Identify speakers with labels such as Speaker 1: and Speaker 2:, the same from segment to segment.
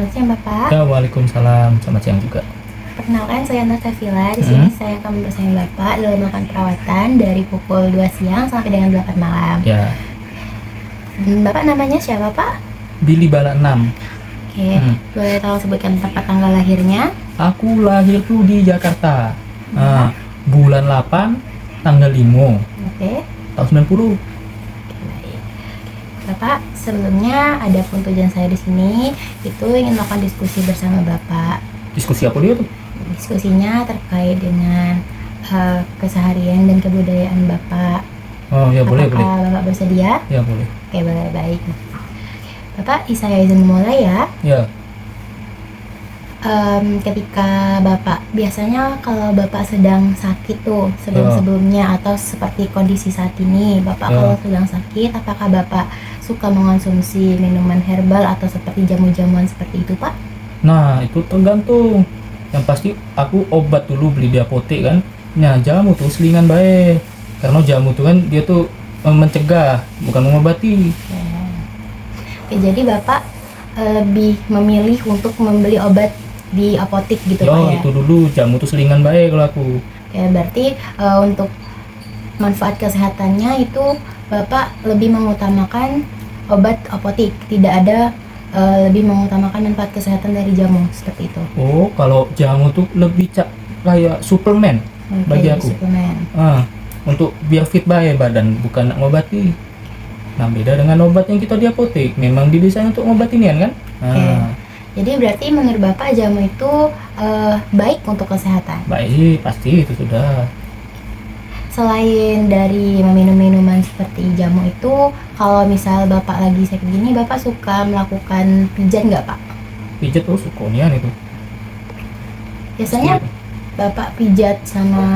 Speaker 1: Selamat siang Bapak.
Speaker 2: Ya, waalaikumsalam. Selamat siang juga.
Speaker 1: Perkenalkan saya Anastasia. Di sini saya akan bersama Bapak dalam melakukan perawatan dari pukul 2 siang sampai dengan 8 malam.
Speaker 2: Ya,
Speaker 1: Bapak namanya siapa Pak?
Speaker 2: Billy Bala 6.
Speaker 1: Oke, boleh tolong sebutkan tempat tanggal lahirnya?
Speaker 2: Aku lahir tuh di Jakarta. Bulan 8, tanggal 5,
Speaker 1: Oke.
Speaker 2: tahun 90.
Speaker 1: Baik. Bapak, sebelumnya ada pun tujuan saya di sini itu ingin melakukan diskusi bersama Bapak.
Speaker 2: Diskusi apa dia tuh?
Speaker 1: Diskusinya terkait dengan keseharian dan kebudayaan Bapak.
Speaker 2: Oh ya, boleh.
Speaker 1: Apakah Bapak bersedia?
Speaker 2: Ya, boleh.
Speaker 1: Oke, boleh, baik. Bapak, saya izin memulai ya.
Speaker 2: Ya,
Speaker 1: Ketika Bapak, biasanya kalau Bapak sedang sakit tuh sebelum-sebelumnya atau seperti kondisi saat ini, Bapak kalau sedang sakit, apakah Bapak suka mengonsumsi minuman herbal atau seperti jamu-jamuan seperti itu, Pak?
Speaker 2: nah itu tergantung. Yang pasti aku obat dulu beli di apotek kan. Nah, jamu tuh selingan baik. Karena jamu tuh kan dia tuh mencegah, bukan mengobati.
Speaker 1: Oke, jadi Bapak lebih memilih untuk membeli obat di apotek gitu Pak ya?
Speaker 2: Itu dulu, jamu tuh selingan baik kalau aku.
Speaker 1: Ya, berarti untuk manfaat kesehatannya itu Bapak lebih mengutamakan obat apotek, tidak ada lebih mengutamakan manfaat kesehatan dari jamu seperti itu.
Speaker 2: Oh, kalau jamu tuh lebih kayak suplemen bagi aku.
Speaker 1: Suplemen.
Speaker 2: Untuk biar fit baik badan, bukan ngobati. Nah, beda dengan obat yang kita di apotek, memang didesain untuk ngobatin kan?
Speaker 1: Jadi berarti menurut Bapak jamu itu baik untuk kesehatan?
Speaker 2: Baik, pasti itu sudah.
Speaker 1: Selain dari meminum minuman seperti jamu itu, kalau misal Bapak lagi sakit gini, Bapak suka melakukan pijat nggak Pak?
Speaker 2: Pijat tuh sukonian itu.
Speaker 1: Biasanya Bapak pijat sama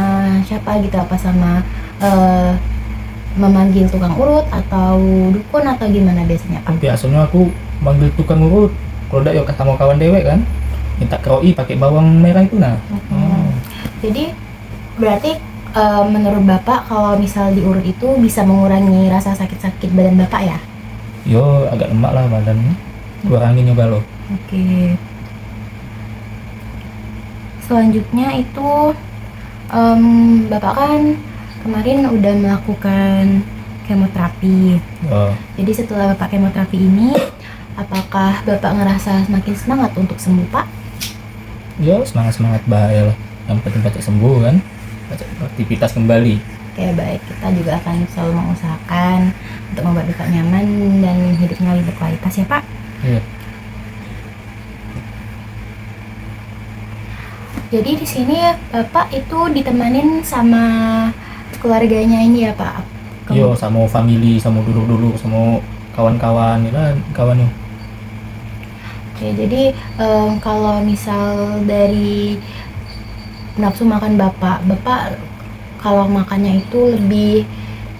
Speaker 1: siapa gitu? Apa sama memanggil tukang urut atau dukun atau gimana biasanya Pak?
Speaker 2: Biasanya aku manggil tukang urut. Kalau enggak ya sama kawan dewek kan, minta kroi pakai bawang merah itu nah.
Speaker 1: Jadi berarti menurut Bapak kalau misal diurut itu bisa mengurangi rasa sakit-sakit badan Bapak ya?
Speaker 2: Yo, agak lemak lah badannya. Kurangin nyoba lo.
Speaker 1: Oke. Selanjutnya itu Bapak kan kemarin udah melakukan kemoterapi. Jadi setelah Bapak kemoterapi ini, apakah Bapak ngerasa semakin semangat untuk sembuh Pak?
Speaker 2: Yo, semangat bahaya lah. Yang penting cepat sembuh kan, cepat aktivitas kembali.
Speaker 1: Oke, baik, kita juga akan selalu mengusahakan untuk membuat Bapak nyaman dan hidupnya lebih berkualitas ya Pak.
Speaker 2: Iya.
Speaker 1: Jadi di sini Bapak itu ditemanin sama keluarganya ini ya Pak?
Speaker 2: Yo, sama family, sama duduk-duduk, sama kawan-kawan ya kan, kawannya.
Speaker 1: Oke, jadi kalau misal dari nafsu makan Bapak kalau makannya itu lebih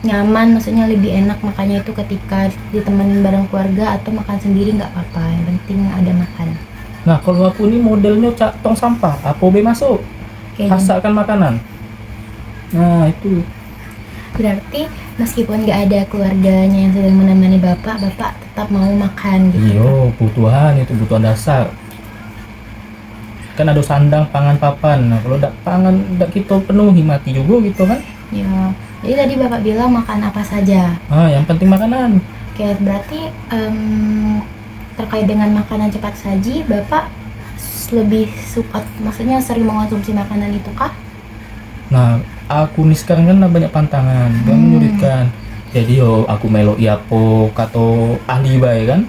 Speaker 1: nyaman, maksudnya lebih enak makannya itu ketika ditemenin bareng keluarga atau makan sendiri nggak apa-apa, yang penting ada makan.
Speaker 2: Nah, kalau aku ini modelnya tong sampah, apa be masuk, hasilkan makanan. Nah, itu.
Speaker 1: Berarti meskipun nggak ada keluarganya yang sedang menemani Bapak tetap mau makan gitu.
Speaker 2: Iya, kebutuhan itu kebutuhan dasar. Kan ada sandang, pangan, papan. Nah, kalau tidak pangan, tidak kita penuhi mati juga gitu kan?
Speaker 1: Ya, jadi tadi Bapak bilang makan apa saja.
Speaker 2: Yang penting makanan.
Speaker 1: Oke, berarti terkait dengan makanan cepat saji, Bapak lebih suka, maksudnya sering mengonsumsi makanan itu kah?
Speaker 2: Nah, aku nih sekarang kan banyak pantangan, yang menyulitkan. Jadi aku melo iapo kato ahli baik kan.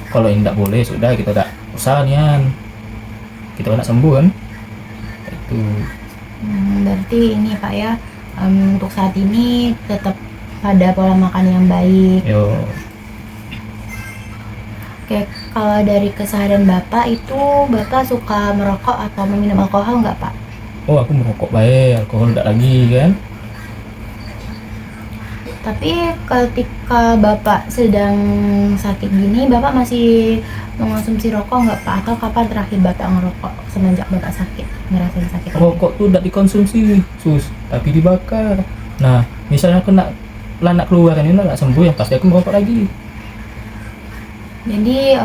Speaker 2: Kalau ini tidak boleh, sudah kita tidak usah nian. Kita nak sembuh kan. Itu.
Speaker 1: Berarti ini Pak ya, untuk saat ini tetap pada pola makan yang baik.
Speaker 2: Yo.
Speaker 1: Oke, kalau dari keseharian Bapak itu, Bapak suka merokok atau meminum alkohol nggak Pak?
Speaker 2: Oh, aku merokok baik, alkohol tidak lagi kan.
Speaker 1: Tapi ketika Bapak sedang sakit gini, Bapak masih mengonsumsi rokok nggak Pak? Atau kapan terakhir Bapak ngerokok semenjak Bapak sakit, ngerasain sakit?
Speaker 2: Rokok tuh tidak dikonsumsi, tapi dibakar. Nah, misalnya aku nak keluar ini nak sembuh, ya pasti aku merokok lagi.
Speaker 1: Jadi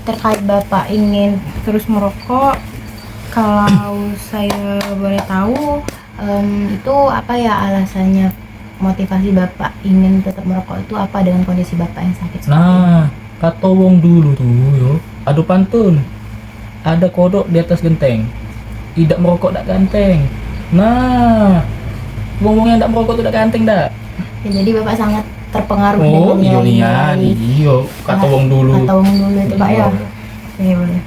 Speaker 1: terkait Bapak ingin terus merokok, kalau saya boleh tahu, itu apa ya alasannya, motivasi Bapak ingin tetap merokok itu apa dengan kondisi Bapak yang sakit seperti ini?
Speaker 2: Nah, kata wong dulu tuh yo, adu pantun. Ada kodok di atas genteng. Tidak merokok tak ganteng. Nah, wong-wong yang tak merokok tuh tak ganteng dak.
Speaker 1: Ya, jadi Bapak sangat terpengaruh
Speaker 2: Oh,
Speaker 1: dengan
Speaker 2: iya
Speaker 1: nilai-nilai
Speaker 2: iya, kata wong dulu.
Speaker 1: atau wong dulu itu Pak ya. Oke, boleh.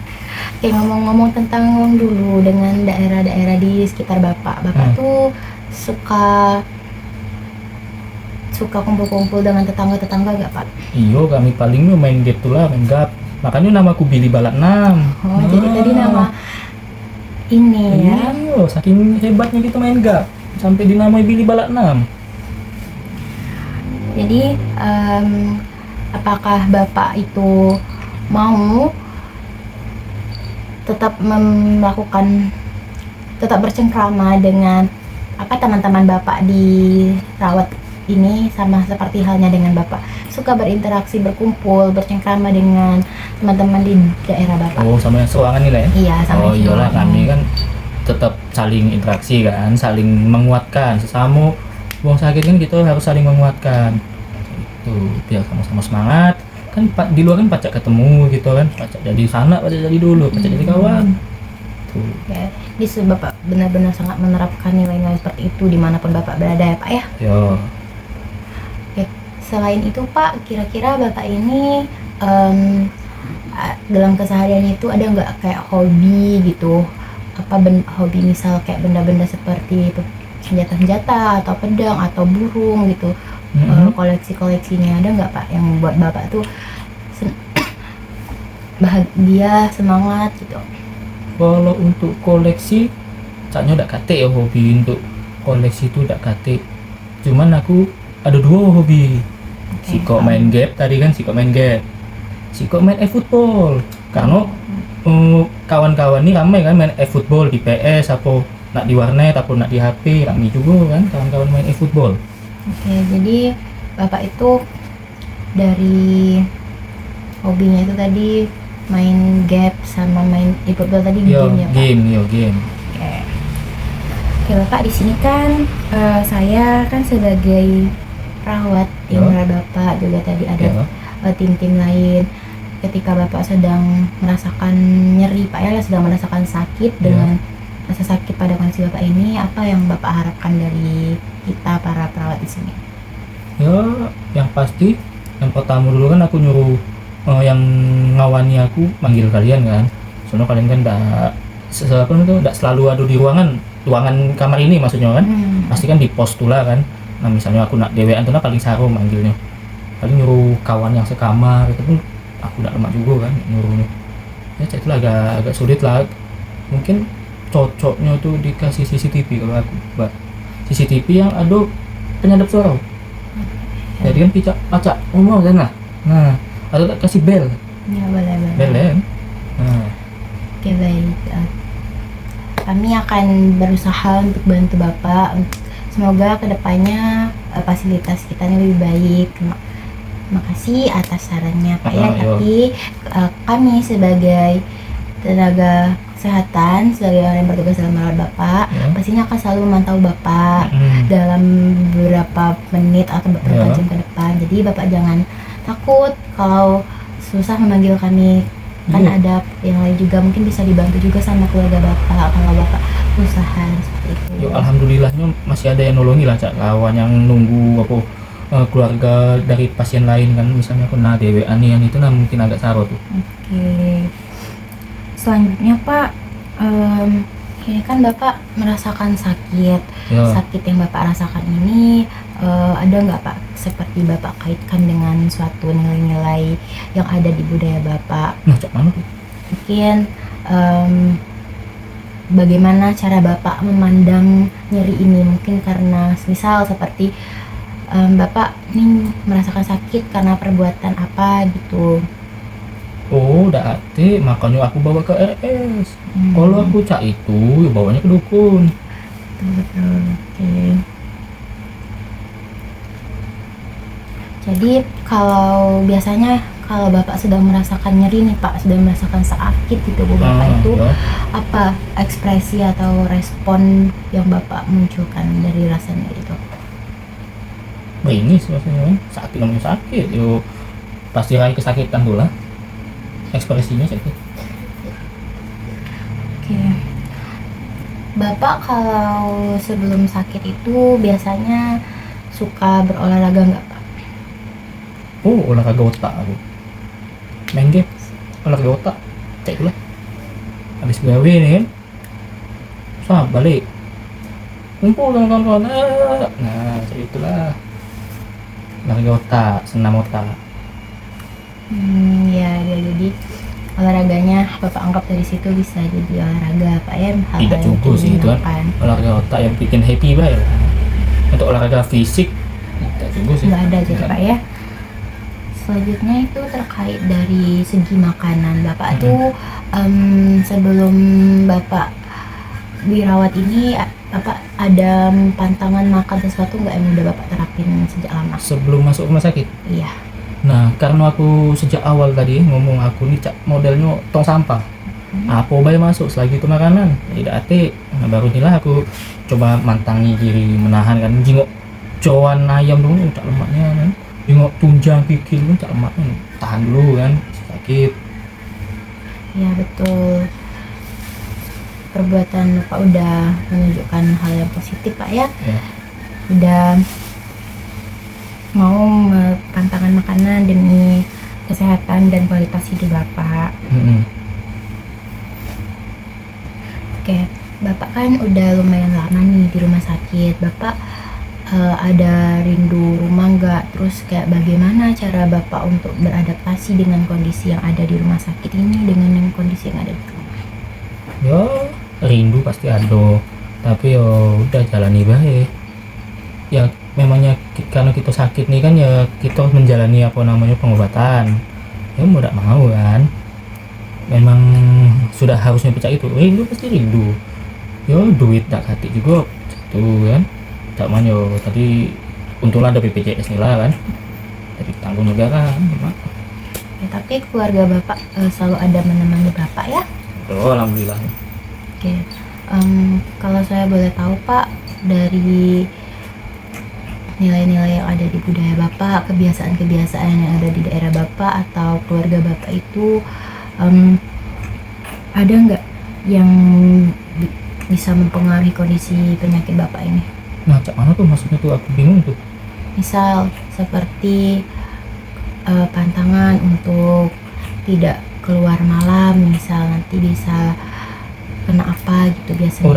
Speaker 1: Oke, ngomong-ngomong tentang wong dulu dengan daerah-daerah di sekitar Bapak tuh suka kumpul-kumpul dengan tetangga-tetangga gak Pak?
Speaker 2: Iya, kami paling yo main game tuh lah, main gap. Makanya namaku Billy Balak 6.
Speaker 1: Oh, jadi tadi nama ini ya.
Speaker 2: Iya, saking hebatnya kita main gap sampai dinamai Billy Balak 6.
Speaker 1: Jadi apakah Bapak itu mau tetap tetap bercengkrama dengan teman-teman Bapak di rawat ini, sama seperti halnya dengan Bapak suka berinteraksi, berkumpul, bercengkrama dengan teman-teman di daerah Bapak?
Speaker 2: Oh, sama yang seruangan nih lah ya.
Speaker 1: Iya, sama
Speaker 2: Oh iyalah,
Speaker 1: semuanya.
Speaker 2: kami kan tetap saling interaksi kan, saling menguatkan sesama wong sakit kan, kita harus saling menguatkan itu biar sama-sama semangat kan. Di luar kan pacak ketemu gitu kan, pacak jadi sana, pacak jadi dulu, pacak jadi kawan tuh.
Speaker 1: Ya, di Bapak benar-benar sangat menerapkan nilai-nilai seperti itu dimanapun Bapak berada ya Pak ya.
Speaker 2: Yo,
Speaker 1: Oke, selain itu Pak, kira-kira Bapak ini dalam keseharian itu ada nggak kayak hobi gitu? Hobi misal kayak benda-benda seperti senjata-senjata atau pedang atau burung gitu, koleksi-koleksinya ada nggak Pak yang membuat Bapak tuh bahagia, semangat gitu?
Speaker 2: kalau untuk koleksi caknya udah kate ya, hobi untuk koleksi itu udah kate. Cuman aku ada dua hobi.
Speaker 1: Oke,
Speaker 2: Siko main game tadi kan, siko main game, siko main e-football. Karena kawan-kawan ini ramai kan main e-football di PS, apa nak di warnet, apa nak di HP, ramai juga kan kawan-kawan main e-football.
Speaker 1: Oke, jadi Bapak itu dari hobinya itu tadi main game sama main e-football tadi,
Speaker 2: Yo,
Speaker 1: game ya Pak?
Speaker 2: game.
Speaker 1: Oke. Oke Bapak, di sini kan saya kan sebagai perawat tim
Speaker 2: Yo.
Speaker 1: Bapak, juga tadi ada
Speaker 2: Yo.
Speaker 1: tim-tim lain. Ketika Bapak sedang merasakan nyeri Pak ya, sedang merasakan sakit, dengan rasa sakit pada kondisi Bapak ini, apa yang Bapak harapkan dari kita para perawat di sini?
Speaker 2: Ya, yang pasti yang pertama dulu kan aku nyuruh yang ngawani aku manggil kalian kan. Soalnya kalian kan enggak selalu ada di ruangan kamar ini maksudnya kan. Pasti kan di pos tuh lah kan. Nah, misalnya aku nak dewean tuh paling saru manggilnya. Paling nyuruh kawan yang sekamar itu pun aku udah lemak juga kan nyuruhnya. Ya, itu agak sulit lah. Mungkin cocoknya tuh dikasih CCTV kalau aku, Mbak. CCTV yang ada penyadap suara. Jadi kan pacak ngomong kan lah. Nah, atau tak kasih bel.
Speaker 1: Ya, boleh.
Speaker 2: Bel kan. Nah,
Speaker 1: Oke, baik. Kami akan berusaha untuk bantu Bapak. Semoga kedepannya fasilitas kita ini lebih baik. Terima kasih atas sarannya Pak ya.
Speaker 2: Iya.
Speaker 1: Tapi kami sebagai tenaga kesehatan, sebagai orang yang bertugas dalam merawat Bapak,
Speaker 2: Ya.
Speaker 1: pastinya akan selalu memantau Bapak dalam beberapa menit atau beberapa
Speaker 2: Ya.
Speaker 1: jam ke depan. Jadi Bapak jangan takut kalau susah memanggil kami. Kan
Speaker 2: Iya.
Speaker 1: ada yang lain juga, mungkin bisa dibantu juga sama keluarga Bapak kalau Bapak usaha seperti itu.
Speaker 2: Yo, alhamdulillahnya masih ada yang nolongi lah, Cak. Kawan yang nunggu apa keluarga dari pasien lain kan, misalnya kena dewean yang itu nah mungkin agak saro tuh.
Speaker 1: Oke. Selanjutnya Pak, ini kan Bapak merasakan sakit.
Speaker 2: Ya.
Speaker 1: Sakit yang Bapak rasakan ini ada nggak Pak, seperti Bapak kaitkan dengan suatu nilai-nilai yang ada di budaya Bapak?
Speaker 2: Nah, Cak, mana tuh?
Speaker 1: Mungkin bagaimana cara Bapak memandang nyeri ini? Mungkin karena misal seperti Bapak ini merasakan sakit karena perbuatan apa gitu.
Speaker 2: Oh, udah ate, makanya aku bawa ke RS. Kalau aku Cak itu ya bawanya ke dukun.
Speaker 1: Betul. Oke. Jadi kalau biasanya kalau bapak sudah merasakan nyeri nih pak, sudah merasakan sakit di tubuh bapak itu,
Speaker 2: ya.
Speaker 1: apa ekspresi atau respon yang bapak munculkan dari rasa nyeri itu?
Speaker 2: Meringis rasanya kan, sakit namanya sakit, yo pasti rai kesakitan pula, ekspresinya sakit.
Speaker 1: Oke. Bapak kalau sebelum sakit itu biasanya suka berolahraga nggak pak?
Speaker 2: Oh, olahraga otak aku, main game, olahraga otak, cek lah. Habis gawe nih kan, sah balik, kumpul sama kawan-kawan, nah cek itulah, olahraga otak, senam otak.
Speaker 1: Ya, jadi olahraganya bapak anggap dari situ bisa jadi olahraga pak ya, hal-hal
Speaker 2: Tidak
Speaker 1: yang
Speaker 2: cukup sih itu kan,
Speaker 1: menyenangkan.
Speaker 2: olahraga otak yang bikin happy bae lah. Untuk olahraga fisik tidak cukup sih.
Speaker 1: Nggak ada jadi pak ya. Selanjutnya itu terkait dari segi makanan bapak tuh sebelum bapak dirawat ini bapak ada pantangan makan sesuatu nggak yang udah bapak terapin sejak lama?
Speaker 2: Sebelum masuk rumah sakit.
Speaker 1: Iya.
Speaker 2: Nah, karena aku sejak awal tadi ngomong aku nih modelnya tong sampah. Apa bae masuk selagi itu makanan, tidak ate. Nah, baru inilah aku coba mantangi diri, menahan kan jingok cowan ayam dulu tak lemaknya kan. Jingok tunjang pikir pun tak lemaknya. Tahan dulu kan, sakit.
Speaker 1: Iya betul. Perbuatan bapak udah menunjukkan hal yang positif pak ya.
Speaker 2: Ya.
Speaker 1: Udah mau pantangan makanan demi kesehatan dan kualitas hidup bapak. Oke, bapak kan udah lumayan lama nih di rumah sakit. Bapak ada rindu rumah nggak? Terus kayak bagaimana cara bapak untuk beradaptasi dengan kondisi yang ada di rumah sakit ini dengan yang kondisi yang ada di rumah?
Speaker 2: Ya, rindu pasti ada, tapi ya udah jalani baik. Ya memangnya karena kita sakit nih kan, ya kita harus menjalani apa namanya pengobatan. Ya mau tidak mau kan, memang sudah harusnya pecah itu. Rindu pasti rindu. Ya duit tak hati juga itu kan. Tak manyo tadi untunglah ada BPJS nih lah kan, dari tanggung negara kan.
Speaker 1: Ya, tapi keluarga bapak selalu ada menemani bapak ya?
Speaker 2: Oh, alhamdulillah.
Speaker 1: Oke, kalau saya boleh tahu pak, dari nilai-nilai yang ada di budaya bapak, kebiasaan-kebiasaan yang ada di daerah bapak atau keluarga bapak itu ada nggak yang bisa mempengaruhi kondisi penyakit bapak ini?
Speaker 2: Nah, cak mana tuh maksudnya tuh, aku bingung tuh.
Speaker 1: Misal seperti pantangan untuk tidak keluar malam, misal nanti bisa kena apa gitu biasanya.
Speaker 2: Oh,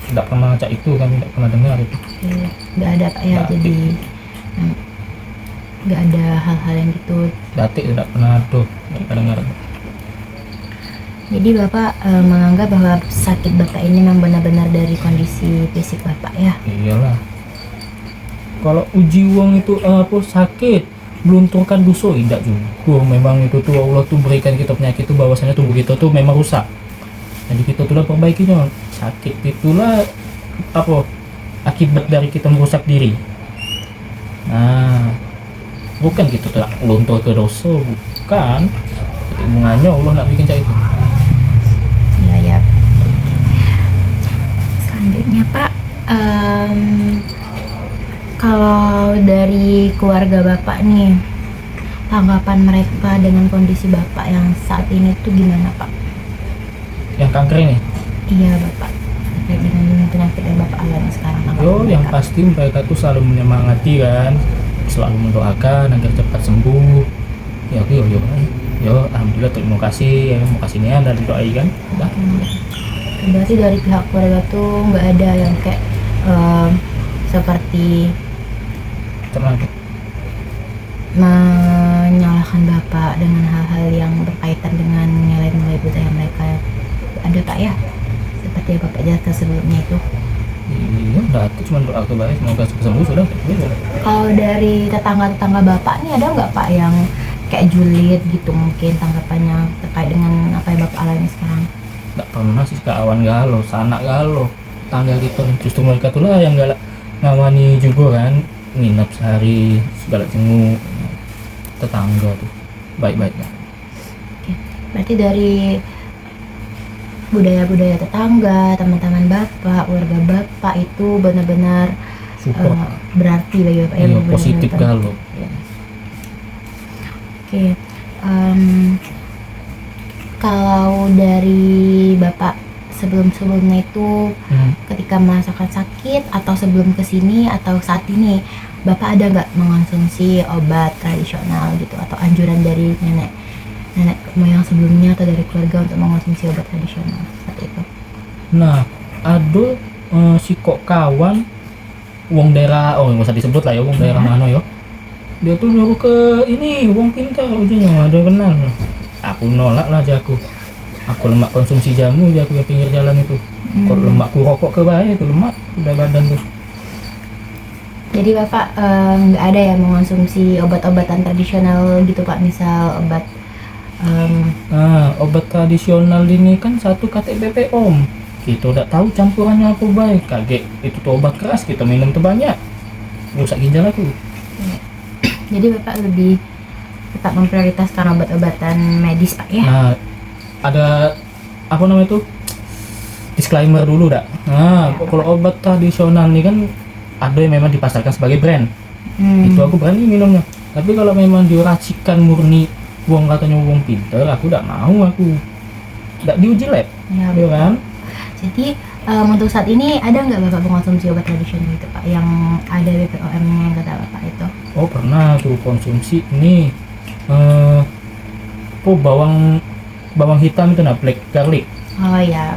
Speaker 2: tidak pernah cak itu, kami tidak pernah dengar itu.
Speaker 1: Oke, nggak ada pak ya,
Speaker 2: Nggak.
Speaker 1: jadi nggak ada hal-hal yang gitu.
Speaker 2: Datik tidak pernah tuh, tidak pernah dengar.
Speaker 1: Jadi bapak menganggap bahwa sakit bapak ini memang benar-benar dari kondisi fisik bapak ya?
Speaker 2: Iyalah. Kalau uji uang itu apa sakit, melunturkan dosa tidak juga. Memang itu tuh Allah tuh berikan kita penyakit itu bahwasanya tubuh kita tuh memang rusak. Jadi kita tuh lah perbaikinya. Sakit itulah apa akibat dari kita merusak diri. Nah, bukan gitu tuh luntur ke dosa, bukan. Hubungannya Allah nak bikin kayak itu.
Speaker 1: Iya ya. Selanjutnya Pak, kalau dari keluarga Bapak nih, tanggapan mereka dengan kondisi Bapak yang saat ini tuh gimana Pak?
Speaker 2: Yang kanker ini?
Speaker 1: Iya Bapak, terkait dengan penyakit yang Bapak alami sekarang.
Speaker 2: Yo, yang pasti mereka tuh selalu menyemangati kan, selalu mendoakan agar cepat sembuh. Ya oke, yo alhamdulillah, terima kasih ya, mau kasih nian dan doai kan udah.
Speaker 1: Berarti dari pihak keluarga tuh nggak ada yang kayak seperti
Speaker 2: Tenang.
Speaker 1: menyalahkan bapak dengan hal-hal yang berkaitan dengan nilai-nilai budaya mereka. Ada Pak ya, seperti yang bapak jelaskan sebelumnya itu.
Speaker 2: Iya, udah tuh cuma doa kebaik, semoga cepat sembuh sudah.
Speaker 1: Kalau dari tetangga-tetangga bapak nih ada nggak Pak yang kayak julid gitu mungkin tanggapannya terkait dengan apa yang bapak alami sekarang?
Speaker 2: Nggak pernah sih, kawan galau, sanak galau, tangga gitu. Justru mereka tuh lah yang galak ngawani juga kan, nginep sehari segala jenguk tetangga tuh. Baik.
Speaker 1: Oke. Berarti dari budaya-budaya tetangga, teman-teman bapak, warga bapak itu benar-benar
Speaker 2: Support.
Speaker 1: berarti bagi bapak ya,
Speaker 2: Iya,
Speaker 1: benar-benar
Speaker 2: positif
Speaker 1: penting.
Speaker 2: kalau.
Speaker 1: Oke. Kalau dari bapak sebelum-sebelumnya itu ketika merasakan sakit atau sebelum kesini atau saat ini, bapak ada nggak mengonsumsi obat tradisional gitu atau anjuran dari nenek moyang sebelumnya atau dari keluarga untuk mengonsumsi obat tradisional seperti itu?
Speaker 2: Nah, ada si kok kawan wong daerah, oh nggak usah disebut lah ya, wong daerah mana ya. Dia tuh nyuruh ke ini wong pintar ujungnya ada kenal. Aku nolak lah jago. Aku lemak konsumsi jamu ya aku yang pinggir jalan itu. Kok lemakku rokok ke bahaya itu lemak udah badan tuh.
Speaker 1: Jadi bapak nggak ada ya mengonsumsi obat-obatan tradisional gitu pak, misal obat
Speaker 2: Obat tradisional ini kan satu KTBP om. Kita udah tahu campurannya apa baik. Kaget itu tuh obat keras kita minum tuh banyak. Rusak ginjal aku.
Speaker 1: jadi bapak lebih tetap memprioritaskan obat-obatan medis pak ya?
Speaker 2: Nah, ada apa namanya itu? Disclaimer dulu dak. Nah, kalau obat tradisional nih kan ada yang memang dipasarkan sebagai brand. Itu aku berani minumnya. Tapi kalau memang diracikan murni wong katanya wong pinter, aku tidak mau aku. Tidak diuji lab,
Speaker 1: Ya,
Speaker 2: ya kan?
Speaker 1: Jadi untuk saat ini ada nggak bapak mengonsumsi obat tradisional itu pak yang ada BPOM-nya yang kata bapak itu?
Speaker 2: Oh pernah tuh konsumsi ini bawang hitam itu nah black garlic.
Speaker 1: Oh ya,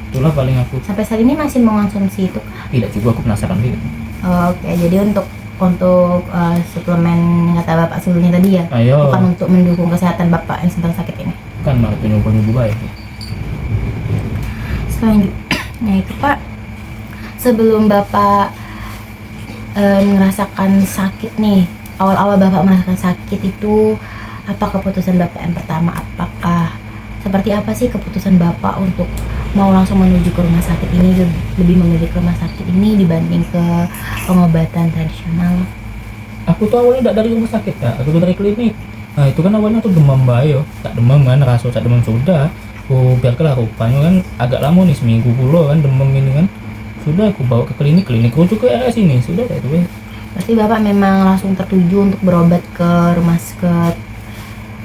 Speaker 2: Itulah paling aku.
Speaker 1: sampai saat ini masih mengonsumsi itu kah?
Speaker 2: Tidak juga, aku penasaran gitu.
Speaker 1: Oke, jadi untuk suplemen yang kata bapak sebelumnya tadi ya,
Speaker 2: Ayo,
Speaker 1: bukan untuk mendukung kesehatan bapak yang sedang sakit ini.
Speaker 2: kan malah penyumbang baik.
Speaker 1: Selanjutnya itu pak, sebelum bapak merasakan sakit nih, awal-awal bapak merasakan sakit itu apa keputusan bapak yang pertama? Apakah seperti apa sih keputusan bapak untuk mau langsung menuju ke rumah sakit ini, lebih memilih ke rumah sakit ini dibanding ke pengobatan tradisional?
Speaker 2: Aku tuh awalnya tidak dari rumah sakit ya, aku tuh dari klinik. Nah itu kan awalnya tuh demam bayi, tak demam kan, rasa tak demam sudah. Aku biarkanlah rupanya kan agak lama nih, seminggu puluh kan demam ini kan. Sudah aku bawa ke klinik rujuk ke RS ini, sudah kayak itu.
Speaker 1: Berarti bapak memang langsung tertuju untuk berobat ke rumah sakit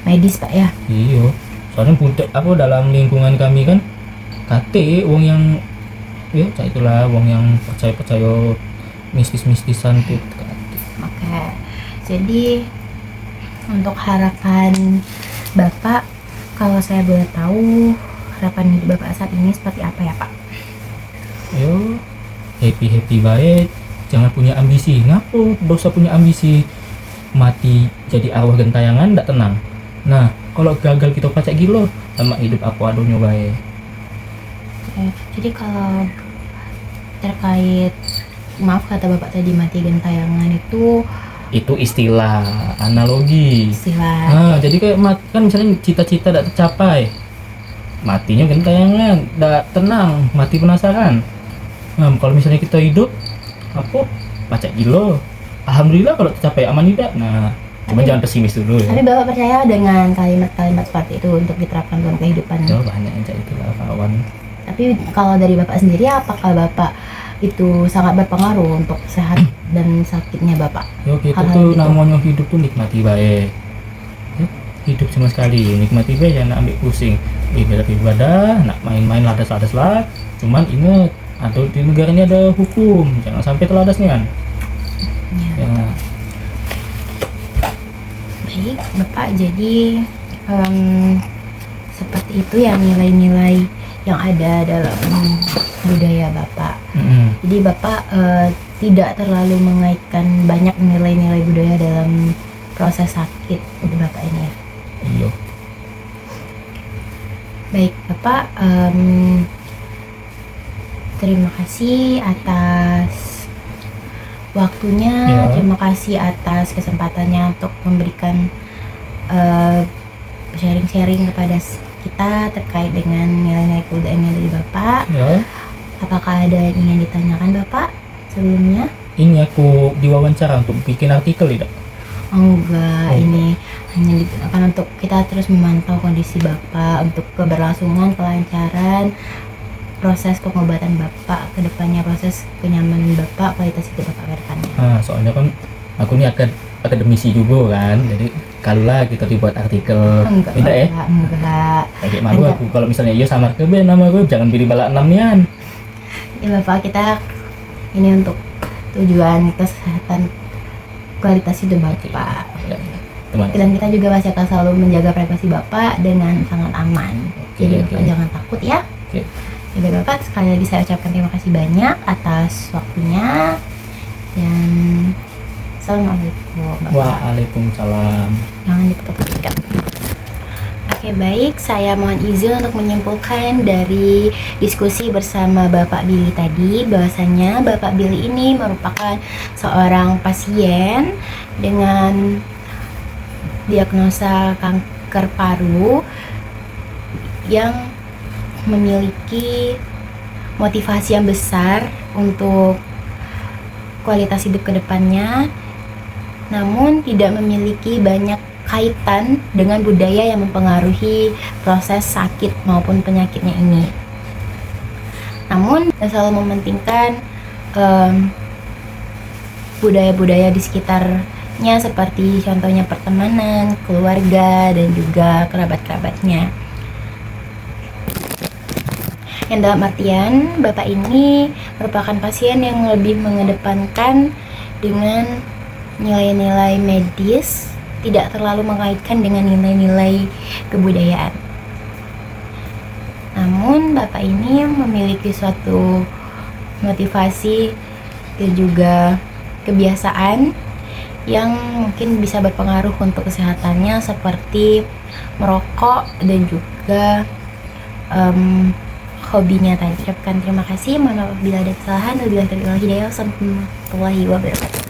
Speaker 1: medis pak ya?
Speaker 2: Iya, soalnya aku dalam lingkungan kami kan wong yang ya itulah wong yang percaya mistis-mistisan tuh.
Speaker 1: Oke, jadi untuk harapan bapak, kalau saya boleh tahu harapan hidup bapak saat ini seperti apa ya pak?
Speaker 2: Yo, happy baik, jangan punya ambisi. Ngapo dosa punya ambisi? Mati jadi arwah gentayangan ndak tenang. Nah, kalau gagal kita pacak gilo, sama hidup aku adunya baik.
Speaker 1: Jadi kalau terkait, maaf kata bapak tadi mati gentayangan itu
Speaker 2: istilah analogi.
Speaker 1: istilah.
Speaker 2: Nah, jadi kayak kan misalnya cita-cita tidak tercapai, matinya gentayangan, tidak tenang, mati penasaran. Nah, kalau misalnya kita hidup, apa pacak gilo. Alhamdulillah kalau tercapai aman tidak. Nah, cuma jangan pesimis dulu ya.
Speaker 1: Tapi bapak percaya dengan kalimat-kalimat seperti itu untuk diterapkan dalam kehidupan?
Speaker 2: Ya banyak aja itulah kawan.
Speaker 1: Tapi kalau dari bapak sendiri, apakah bapak itu sangat berpengaruh untuk sehat dan sakitnya bapak?
Speaker 2: Yo kita
Speaker 1: Hal-hal
Speaker 2: tuh
Speaker 1: gitu.
Speaker 2: namanya hidup tuh nikmati baik. Ya, hidup cuma sekali, nikmati baik, jangan ambil pusing. Ibadah, nak main-main ladas-ladas lah. Cuman ingat, ada di negara ini ada hukum, jangan sampai teladas nih kan.
Speaker 1: Ya.
Speaker 2: Ya,
Speaker 1: Baik bapak, jadi seperti itu ya nilai-nilai yang ada dalam budaya bapak. Jadi bapak tidak terlalu mengaitkan banyak nilai-nilai budaya dalam proses sakit untuk bapak ini ya.
Speaker 2: iya.
Speaker 1: Baik bapak, terima kasih atas waktunya,
Speaker 2: Ya.
Speaker 1: terima kasih atas kesempatannya untuk memberikan sharing-sharing kepada kita terkait dengan nilai-nilai kebudayaan yang dari bapak.
Speaker 2: Ya,
Speaker 1: Apakah ada yang ingin ditanyakan bapak sebelumnya?
Speaker 2: ini aku diwawancara untuk bikin artikel tidak?
Speaker 1: Enggak,
Speaker 2: Oh,
Speaker 1: ini hanya digunakan untuk kita terus memantau kondisi Bapak untuk keberlangsungan, kelancaran proses pengobatan Bapak ke depannya, proses kenyamanan Bapak, kualitas hidup Bapak ke depannya.
Speaker 2: nah, soalnya kan aku nih akademisi juga kan, jadi kalau lah kita dibuat artikel,
Speaker 1: Enggak,
Speaker 2: tidak ya?
Speaker 1: enggak.
Speaker 2: Kayak malu
Speaker 1: Enggak.
Speaker 2: aku kalau misalnya iya sama ke nama gue jangan pilih balak 6 nian.
Speaker 1: Ya Bapak, kita ini untuk tujuan kesehatan kualitas hidup Bapak.
Speaker 2: Ya, teman.
Speaker 1: Dan kita juga masih akan selalu menjaga privasi Bapak dengan sangat aman. Jadi
Speaker 2: Oke.
Speaker 1: Bapak jangan takut ya.
Speaker 2: Oke.
Speaker 1: Jadi Bapak, sekali lagi saya ucapkan terima kasih banyak atas waktunya. Dan Assalamualaikum Bapak.
Speaker 2: Waalaikumsalam.
Speaker 1: Jangan ditutup-tutup. Oke, baik, saya mohon izin untuk menyimpulkan dari diskusi bersama Bapak Billy tadi bahwasanya Bapak Billy ini merupakan seorang pasien dengan diagnosa kanker paru yang memiliki motivasi yang besar untuk kualitas hidup ke depannya, namun tidak memiliki banyak kaitan dengan budaya yang mempengaruhi proses sakit maupun penyakitnya ini. Namun selalu mementingkan budaya-budaya di sekitarnya seperti contohnya pertemanan, keluarga, dan juga kerabat-kerabatnya. Yang dalam artian Bapak ini merupakan pasien yang lebih mengedepankan dengan nilai-nilai medis, tidak terlalu mengaitkan dengan nilai-nilai kebudayaan. Namun Bapak ini memiliki suatu motivasi dan juga kebiasaan yang mungkin bisa berpengaruh untuk kesehatannya seperti merokok dan juga hobinya tadi. Ucapkan terima kasih, mohon maaf bila ada kesalahan. Wabillahi taufiq wal hidayah. Wassalamualaikum warahmatullahi wabarakatuh.